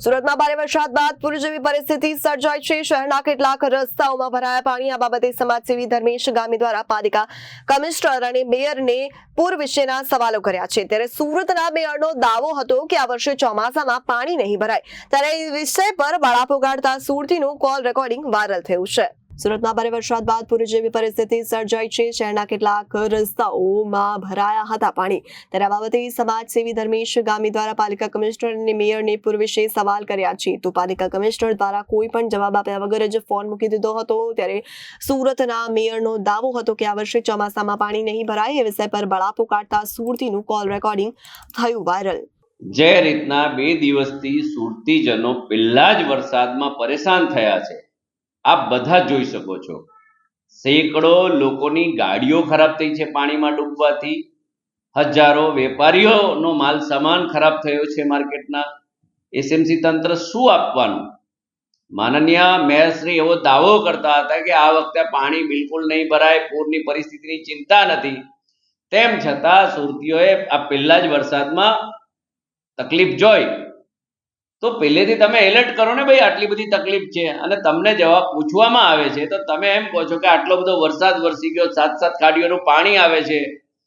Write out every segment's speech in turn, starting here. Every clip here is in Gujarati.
સુરતમાં ભારે વરસાદ બાદ પૂર જેવી પરિસ્થિતિ સર્જાઈ છે। શહેરના કેટલાક રસ્તાઓમાં ભરાયા પાણી। આ બાબતે સમાજસેવી ધર્મેશ ગામી દ્વારા પાલિકા કમિશનર અને મેયરને પૂર વિશેના સવાલો કર્યા છે। ત્યારે સુરતના મેયરનો દાવો હતો કે આ વર્ષે ચોમાસામાં પાણી નહીં ભરાય। ત્યારે એ વિષય પર બળાપો કાઢતા સુરતીનું કોલ રેકોર્ડિંગ વાયરલ થયું છે। સુરતમાં ભારે વરસાદ બાદ પૂર જેવી પરિસ્થિતિ સર્જાઈ છે। શહેરના કેટલાક રસ્તાઓમાં ભરાયા હતા પાણી। ત્યારે આ બાબતે સમાજસેવી ધર્મેશ ગામી દ્વારા પાલિકા કમિશનર અને મેયરને પૂર વિશે સવાલ કર્યા છે। તો પાલિકા કમિશનર દ્વારા કોઈ પણ જવાબ આપ્યા વગર જ ફોન મૂકી દીધો હતો। ત્યારે સુરતના મેયરનો દાવો હતો કે આ વર્ષે ચોમાસામાં પાણી નહીં ભરાય। એ વિષય પર બળાપો કાઢતા સુરતીનું કોલ રેકોર્ડિંગ થયું વાયરલ। જે રીતના 2 દિવસથી સુરતીજનો પહેલા જ વરસાદમાં પરેશાન થયા છે, આપ બધા જોઈ શકો છો। સેંકડો લોકોની ગાડીઓ ખરાબ થઈ છે પાણીમાં ડૂબવાથી। હજારો વેપારીઓનો માલ સામાન ખરાબ થયો છે માર્કેટના। એસએમસી તંત્ર શું આપવાનું? માનનીય મેયરશ્રી એવો દાવો કરતા હતા કે આ વખતે પાણી બિલકુલ નહીં ભરાય, પૂરની પરિસ્થિતિની ચિંતા નથી। તેમ છતાં સુરતીઓએ આ પહેલા જ વરસાદમાં તકલીફ જોઈ તો પહેલેથી તમે એલર્ટ કરો ને ભાઈ, આટલી બધી તકલીફ છે અને તમને જવાબ પૂછવામાં આવે છે તો તમે એમ કહો છો કે આટલો બધો વરસાદ વરસી ગયો, 7 ખાડીઓનું પાણી આવે છે।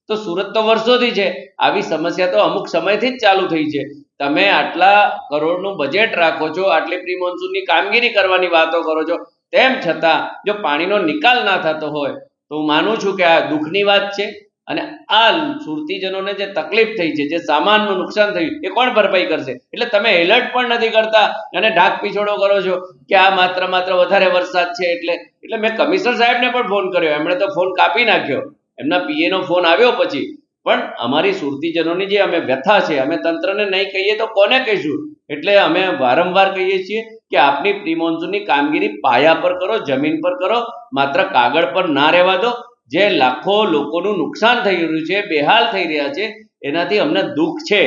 તો સુરત તો વર્ષોથી છે, આવી સમસ્યા તો અમુક સમયથી જ ચાલુ થઈ છે। તમે આટલા કરોડનું બજેટ રાખો છો, આટલી પ્રી મોન્સૂનની કામગીરી કરવાની વાતો કરો છો, તેમ છતાં જો પાણીનો નિકાલ ના થતો હોય તો હું માનું છું કે આ દુઃખની વાત છે। અને આ સુરતીજનોને જે તકલીફ થઈ છે, જે સામાનનું નુકસાન થયું, એ કોણ ભરપાઈ કરશે? એટલે તમે એલર્ટ પણ નથી કરતા અને ઢાક પીછોડો કરો છો કે આ માત્ર વધારે વરસાદ છે એટલે મેં કમિશનર સાહેબને પણ ફોન કર્યો, એમણે તો ફોન કાપી નાખ્યો। એમના પીએનો ફોન આવ્યો પછી પણ અમારી સુરતીજનોની જે અમે વ્યથા છે, અમે તંત્રને નહીં કહીએ તો કોને કહીશું? એટલે અમે વારંવાર કહીએ છીએ કે આપની પ્રી મોન્સૂનની કામગીરી પાયા પર કરો, જમીન પર કરો, માત્ર કાગળ પર ના રહેવા દો। જે લાખો લોકોનું નુકસાન થઈ રહ્યું છે, બેહાલ થઈ રહ્યા છે, એનાથી અમને દુઃખ છે।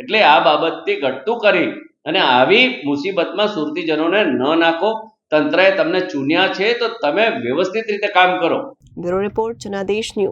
એટલે આ બાબતથી ઘટતું કરી અને આવી મુસીબતમાં સુરતીજનોને ન નાખો। તંત્રએ તમને ચૂન્યા છે તો તમે વ્યવસ્થિત રીતે કામ કરો। Bureau report Janadesh news.